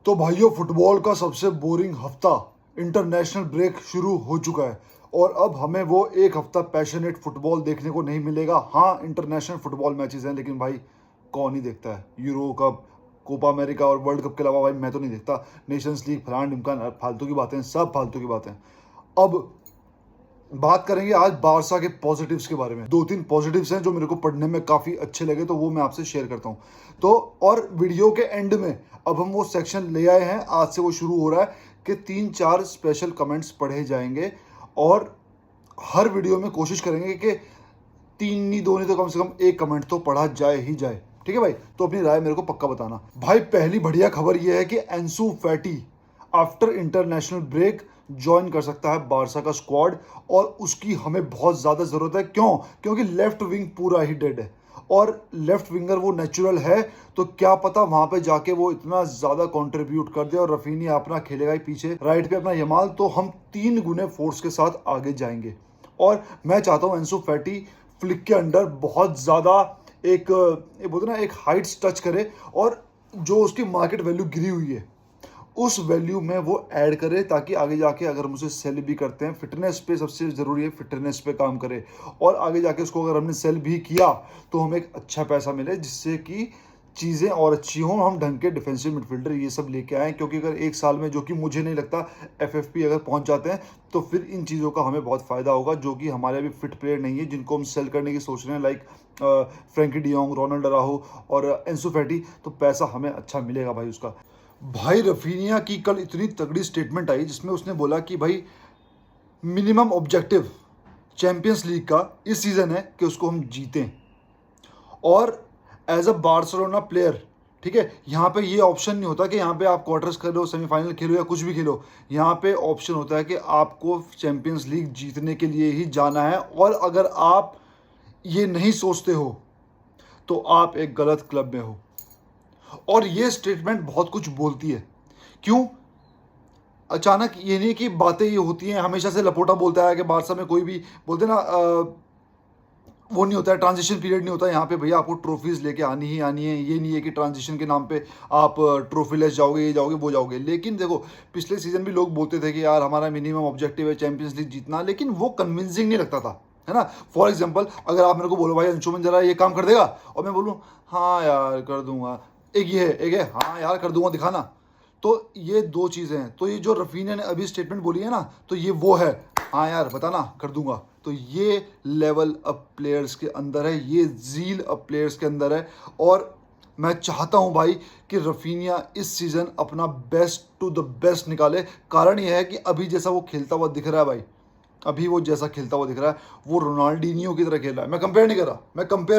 तो भाइयों, फुटबॉल का सबसे बोरिंग हफ्ता इंटरनेशनल ब्रेक शुरू हो चुका है और अब हमें वो एक हफ्ता पैशनेट फुटबॉल देखने को नहीं मिलेगा। हाँ, इंटरनेशनल फुटबॉल मैचेस हैं, लेकिन भाई कौन ही देखता है? यूरो कप, कोपा अमेरिका और वर्ल्ड कप के अलावा भाई मैं तो नहीं देखता। नेशंस लीग, फलान ढिमकान, फालतू की बातें, सब फालतू की बातें। अब बात करेंगे आज बारसा के पॉजिटिव्स के बारे में। दो तीन पॉजिटिव्स हैं जो मेरे को पढ़ने में काफ़ी अच्छे लगे, तो वो मैं आपसे शेयर करता हूँ। तो और वीडियो के एंड में अब हम वो सेक्शन ले आए हैं, आज से वो शुरू हो रहा है कि 3-4 स्पेशल कमेंट्स पढ़े जाएंगे और हर वीडियो में कोशिश करेंगे कि तीन नहीं, दो नहीं, तो कम से कम एक कमेंट तो पढ़ा जाए ही जाए। ठीक है भाई? तो अपनी राय मेरे को पक्का बताना। भाई पहली बढ़िया खबर यह है कि Ansu Fati after international break join कर सकता है बारसा का स्क्वाड और उसकी हमें बहुत ज़्यादा ज़रूरत है। क्यों? क्योंकि लेफ्ट विंग पूरा ही डेड है और लेफ्ट विंगर वो नेचुरल है, तो क्या पता वहां पे जाके वो इतना ज़्यादा कंट्रीब्यूट कर दे और रफीनिया अपना खेलेगा ही पीछे, राइट पे अपना यमाल, तो हम 3 गुने फोर्स के साथ आगे जाएंगे। और मैं चाहता हूँ एंसू फैटी फ्लिक के अंडर बहुत ज़्यादा एक बोलते ना, एक हाइट्स टच करे और जो उसकी मार्केट वैल्यू गिरी हुई है उस वैल्यू में वो ऐड करे, ताकि आगे जाके अगर हम उसे सेल भी करते हैं, फिटनेस पे सबसे ज़रूरी है, फिटनेस पे काम करे और आगे जाके उसको अगर हमने सेल भी किया तो हमें एक अच्छा पैसा मिले, जिससे कि चीज़ें और अच्छी हों, हम ढंग के डिफेंसिव मिडफील्डर ये सब लेके आएँ। क्योंकि अगर एक साल में, जो कि मुझे नहीं लगता, एफएफपी अगर पहुंच जाते हैं तो फिर इन चीज़ों का हमें बहुत फ़ायदा होगा, जो कि हमारे अभी फिट प्लेयर नहीं है जिनको हम सेल करने की सोच रहे हैं, लाइक फ्रैंकी डियोंग, रोनाल्ड अराहो और एंसू फैटी। तो पैसा हमें अच्छा मिलेगा भाई उसका। भाई रफीनिया की कल इतनी तगड़ी स्टेटमेंट आई जिसमें उसने बोला कि भाई मिनिमम ऑब्जेक्टिव चैंपियंस लीग का इस सीज़न है कि उसको हम जीतें। और एज अ बार्सिलोना प्लेयर, ठीक है, यहाँ पे ये ऑप्शन नहीं होता कि यहाँ पे आप क्वार्टर्स खेलो, सेमीफाइनल खेलो या कुछ भी खेलो। यहाँ पे ऑप्शन होता है कि आपको चैंपियंस लीग जीतने के लिए ही जाना है और अगर आप ये नहीं सोचते हो तो आप एक गलत क्लब में हो। और ये स्टेटमेंट बहुत कुछ बोलती है। क्यों? अचानक ये नहीं कि बातें ये होती हैं, हमेशा से लपोटा बोलता है कि बारसा में कोई भी बोलते ना, वो नहीं होता है, ट्रांजिशन पीरियड नहीं होता है। यहाँ पे भैया आपको ट्रॉफीज लेके आनी ही आनी है। ये नहीं है कि ट्रांजिशन के नाम पे आप ट्रॉफी लेस जाओगे, ये जाओगे, वो जाओगे। लेकिन देखो, पिछले सीजन भी लोग बोलते थे कि यार हमारा मिनिमम ऑब्जेक्टिव है चैंपियंस लीग जीतना, लेकिन वो कन्विंसिंग नहीं लगता था, है ना। फॉर एग्जाम्पल, अगर आप मेरे को बोलो भाई अंशुमन जरा ये काम कर देगा, और मैं बोलूँ हाँ यार कर दूंगा, एक ये है, एक है हाँ यार कर दूंगा, दिखाना। तो ये दो चीज़ें हैं। तो ये जो रफीनिया ने अभी स्टेटमेंट बोली है ना, तो ये वो है, हाँ यार बताना, कर दूंगा। तो ये लेवल अप प्लेयर्स के अंदर है, ये जील अप प्लेयर्स के अंदर है। और मैं चाहता हूं भाई कि रफीनिया इस सीज़न अपना बेस्ट टू द बेस्ट निकाले। कारण यह है कि अभी जैसा वो खेलता हुआ दिख रहा है भाई, अभी वो जैसा खेलता हुआ दिख रहा है, वो रोनाल्डीनियो की तरह खेल रहा है। मैं कंपेयर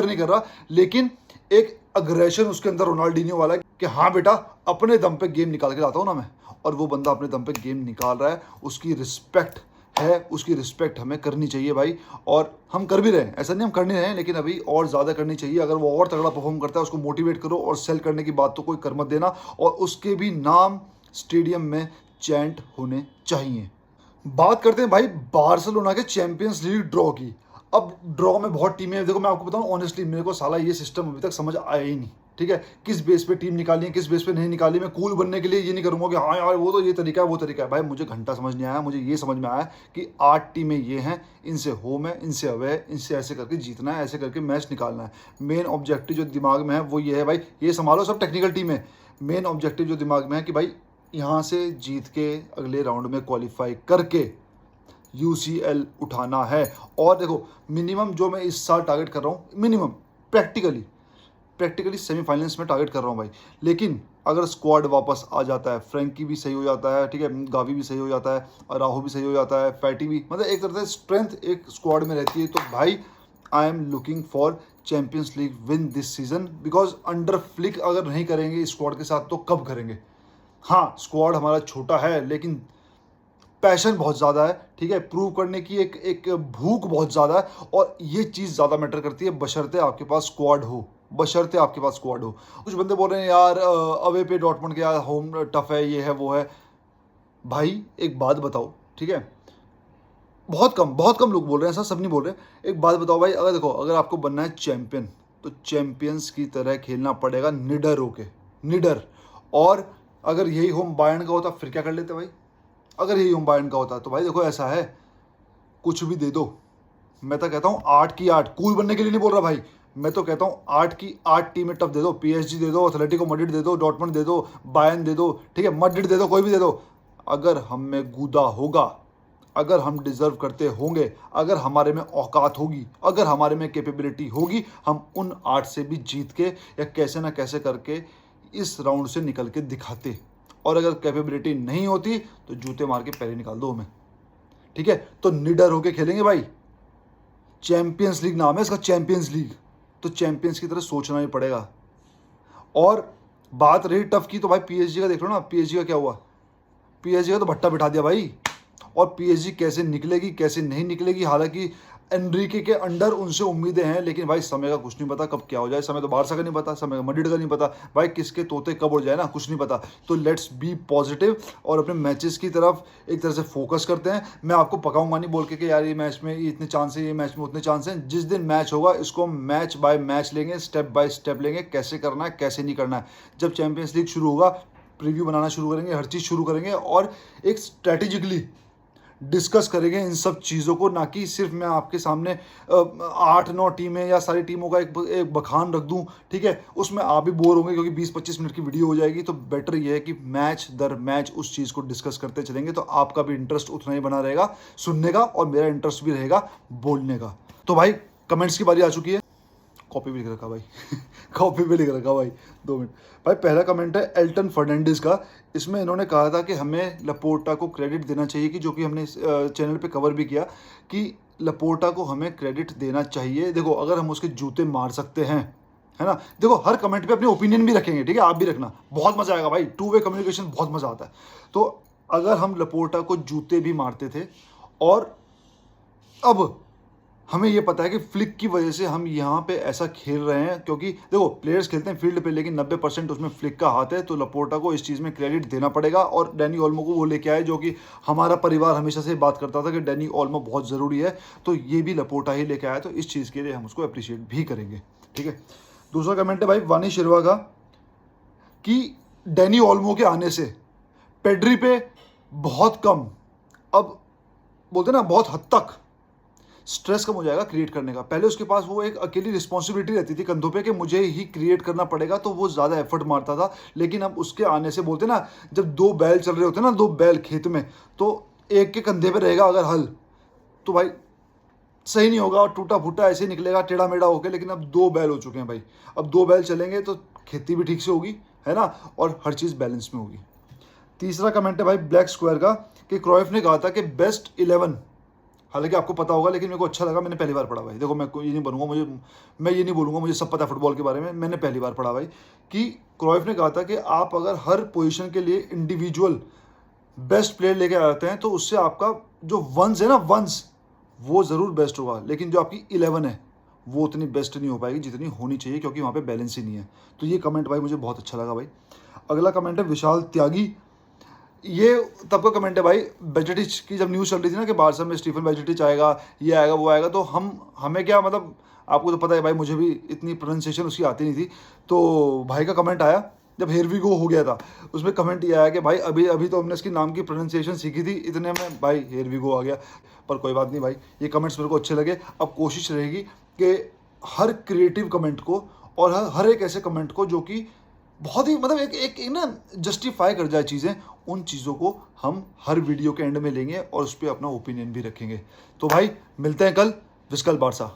नहीं कर रहा, लेकिन एक अग्रेशन उसके अंदर रोनाल्डीनियो वाला है कि हाँ बेटा, अपने दम पे गेम निकाल के लाता हूँ ना मैं। और वो बंदा अपने दम पे गेम निकाल रहा है, उसकी रिस्पेक्ट है, उसकी रिस्पेक्ट हमें करनी चाहिए भाई। और हम कर भी रहे हैं, ऐसा नहीं हम कर नहीं रहे हैं, लेकिन अभी और ज़्यादा करनी चाहिए। अगर वो और तगड़ा परफॉर्म करता है, उसको मोटिवेट करो और सेल करने की बात तो कोई कर मत देना, और उसके भी नाम स्टेडियम में चैंट होने चाहिए। बात करते हैं भाई बार्सिलोना के चैंपियंस लीग ड्रॉ की। अब ड्रॉ में बहुत टीमें हैं। देखो मैं आपको बताऊं ऑनेस्टली, मेरे को साला ये सिस्टम अभी तक समझ आया ही नहीं। ठीक है, किस बेस पे टीम निकाली है, किस बेस पे नहीं निकाली। मैं कूल बनने के लिए ये नहीं करूंगा कि हाँ यार वो तो ये तरीका है, वो तरीका है। भाई मुझे घंटा समझ नहीं आया, मुझे ये समझ में आया कि 8 टीमें ये हैं, इनसे होम है, इनसे अवे है, इनसे ऐसे करके जीतना है, ऐसे करके मैच निकालना है। मेन ऑब्जेक्टिव जो दिमाग में है वो ये है भाई, ये संभालो सब टेक्निकल टीम है। मेन ऑब्जेक्टिव जो दिमाग में है कि भाई यहाँ से जीत के अगले राउंड में क्वालिफाई करके यूसीएल उठाना है। और देखो, मिनिमम जो मैं इस साल टारगेट कर रहा हूँ, मिनिमम प्रैक्टिकली सेमीफाइनल्स में टारगेट कर रहा हूँ भाई। लेकिन अगर स्क्वाड वापस आ जाता है, फ्रैंकी भी सही हो जाता है, ठीक है, गावी भी सही हो जाता है, अराहो भी सही हो जाता है, फैटी भी, मतलब एक तरह से स्ट्रेंथ एक स्क्वाड में रहती है, तो भाई I am looking for champions league win this season. Because under flick अगर नहीं करेंगे स्क्वाड के साथ तो कब करेंगे? हाँ, स्क्वाड हमारा छोटा है, लेकिन पैशन बहुत ज़्यादा है, ठीक है, प्रूव करने की एक एक भूख बहुत ज़्यादा है। और ये चीज़ ज़्यादा मैटर करती है, बशर्ते आपके पास स्क्वाड हो, बशर्ते आपके पास स्क्वाड हो। कुछ बंदे बोल रहे हैं यार अवे पे डॉर्टमुंड के यार होम टफ है, ये है वो है। भाई एक बात बताओ, ठीक है, बहुत कम लोग बोल रहे हैं, ऐसा सब नहीं बोल रहे। एक बात बताओ भाई, अगर देखो, अगर आपको बनना है चैंपियन, तो चैंपियंस की तरह खेलना पड़ेगा, निडर होके, निडर। और अगर यही होम बायर्न का होता फिर क्या कर लेते भाई? अगर यही होम बायर्न का होता तो भाई देखो ऐसा है, कुछ भी दे दो, मैं तो कहता हूँ 8 की 8, कूल बनने के लिए नहीं बोल रहा भाई, मैं तो कहता हूँ 8 की 8 टीमें टफ दे दो, पीएसजी दे दो, एथलेटिको मैड्रिड दे दो, डॉर्टमुंड दे दो, बायर्न दे दो, ठीक है, मैड्रिड दे दो, कोई भी दे दो। अगर हम में गूदा होगा, अगर हम डिजर्व करते होंगे, अगर हमारे में औकात होगी, अगर हमारे में कैपेबिलिटी होगी, हम उन 8 से भी जीत के या कैसे ना कैसे करके इस राउंड से निकल के दिखाते। और अगर कैपेबिलिटी नहीं होती तो जूते मार के पैरे निकाल दो हमें, ठीक है? तो निडर होके खेलेंगे भाई। चैंपियंस लीग नाम है इसका, चैंपियंस लीग, तो चैंपियंस की तरह सोचना ही पड़ेगा। और बात रही टफ की, तो भाई पीएसजी का देख लो ना, पीएसजी का क्या हुआ? पीएसजी का तो भट्टा बिठा दिया भाई। और पीएसजी कैसे निकलेगी कैसे नहीं निकलेगी, हालांकि एनरिके के अंडर उनसे उम्मीदें हैं, लेकिन भाई समय का कुछ नहीं पता कब क्या हो जाए। समय तो बारसा का नहीं पता, समय मैड्रिड का नहीं पता भाई, किसके तोते कब उड़ जाए ना, कुछ नहीं पता। तो लेट्स बी पॉजिटिव और अपने मैचेस की तरफ एक तरह से फोकस करते हैं। मैं आपको पकाऊंगा नहीं बोल के कि यार ये मैच में ये इतने चांस है, ये मैच में उतने चांस हैं। जिस दिन मैच होगा इसको हम मैच बाय मैच लेंगे, स्टेप बाय स्टेप लेंगे, कैसे करना है कैसे नहीं करना है। जब चैंपियंस लीग शुरू होगा प्रीव्यू बनाना शुरू करेंगे, हर चीज़ शुरू करेंगे और एक स्ट्रैटेजिकली डिस्कस करेंगे इन सब चीज़ों को, ना कि सिर्फ मैं आपके सामने 8-9 टीमें या सारी टीमों का एक बखान रख दूं, ठीक है? उसमें आप भी बोर होंगे क्योंकि 20-25 मिनट की वीडियो हो जाएगी। तो बेटर ये है कि मैच दर मैच उस चीज़ को डिस्कस करते चलेंगे, तो आपका भी इंटरेस्ट उतना ही बना रहेगा सुनने का और मेरा इंटरेस्ट भी रहेगा बोलने का। तो भाई कमेंट्स की बारी आ चुकी है, कॉपी भी लिख रखा भाई कॉपी भी लिख रखा भाई, 2 मिनट भाई। पहला कमेंट है एल्टन फर्नांडिस का। इसमें इन्होंने कहा था कि हमें लपोर्टा को क्रेडिट देना चाहिए, कि जो कि हमने चैनल पे कवर भी किया कि लपोर्टा को हमें क्रेडिट देना चाहिए। देखो अगर हम उसके जूते मार सकते हैं, है ना, देखो हर कमेंट पे अपनी ओपिनियन भी रखेंगे, ठीक है? आप भी रखना, बहुत मजा आएगा भाई, 2 वे कम्युनिकेशन बहुत मजा आता है। तो अगर हम लपोर्टा को जूते भी मारते थे और अब हमें ये पता है कि फ्लिक की वजह से हम यहाँ पे ऐसा खेल रहे हैं, क्योंकि देखो प्लेयर्स खेलते हैं फील्ड पे लेकिन 90% उसमें फ्लिक का हाथ है। तो लपोर्टा को इस चीज़ में क्रेडिट देना पड़ेगा और डैनी ओल्मो को वो लेके आए, जो कि हमारा परिवार हमेशा से बात करता था कि डैनी ओल्मो बहुत ज़रूरी है, तो ये भी लपोर्टा ही लेके आया। तो इस चीज़ के लिए हम उसको अप्रिशिएट भी करेंगे, ठीक है? दूसरा कमेंट है भाई वानी शिरवा का कि डैनी ओल्मो के आने से पेड्री पे बहुत कम, अब बोलते ना बहुत हद तक स्ट्रेस कम हो जाएगा क्रिएट करने का। पहले उसके पास वो एक अकेली रिस्पॉन्सिबिलिटी रहती थी कंधों पे कि मुझे ही क्रिएट करना पड़ेगा, तो वो ज़्यादा एफर्ट मारता था। लेकिन अब उसके आने से बोलते ना, जब 2 बैल चल रहे होते हैं ना, 2 बैल खेत में, तो एक के कंधे पे रहेगा अगर हल, तो भाई सही नहीं होगा और टूटा फूटा ऐसे ही निकलेगा टेढ़ा मेढ़ा होकर। लेकिन अब 2 बैल हो चुके हैं भाई, अब 2 बैल चलेंगे तो खेती भी ठीक से होगी, है ना, और हर चीज़ बैलेंस में होगी। तीसरा कमेंट है भाई ब्लैक स्क्वायर का कि क्राइफ ने कहा था कि बेस्ट 11, हालांकि आपको पता होगा लेकिन मेरे को अच्छा लगा, मैंने पहली बार पढ़ा भाई। देखो मैं ये नहीं बनूंगा, मैं ये नहीं बोलूँगा मुझे सब पता है फुटबॉल के बारे में, मैंने पहली बार पढ़ा भाई कि क्राइफ ने कहा था कि आप अगर हर पोजीशन के लिए इंडिविजुअल बेस्ट प्लेयर लेके आते हैं तो उससे आपका जो वंस है ना, वंस वो ज़रूर बेस्ट होगा, लेकिन जो आपकी 11 है वो उतनी बेस्ट नहीं हो पाएगी जितनी होनी चाहिए, क्योंकि वहाँ पे बैलेंस ही नहीं है। तो ये कमेंट भाई मुझे बहुत अच्छा लगा भाई। अगला कमेंट है विशाल त्यागी, ये तब का कमेंट है भाई, बेजेटिच की जब न्यूज़ चल रही थी ना कि बारसा में स्टीफन बेजेटिच आएगा, ये आएगा वो आएगा, तो हमें क्या मतलब, आपको तो पता है भाई मुझे भी इतनी प्रोनाउंसिएशन उसकी आती नहीं थी। तो भाई का कमेंट आया जब हेयर वी गो हो गया था, उसमें कमेंट ये आया कि भाई अभी अभी तो हमने इसकी नाम की प्रोनाउंसिएशन सीखी थी, इतने में भाई हेयर वी गो आ गया। पर कोई बात नहीं भाई, ये कमेंट्स मेरे को अच्छे लगे। अब कोशिश रहेगी कि हर क्रिएटिव कमेंट को और हर एक ऐसे कमेंट को जो कि बहुत ही मतलब एक ना जस्टिफाई कर जाए चीज़ें, उन चीज़ों को हम हर वीडियो के एंड में लेंगे और उस पर अपना ओपिनियन भी रखेंगे। तो भाई मिलते हैं कल, विस्कल बारसा।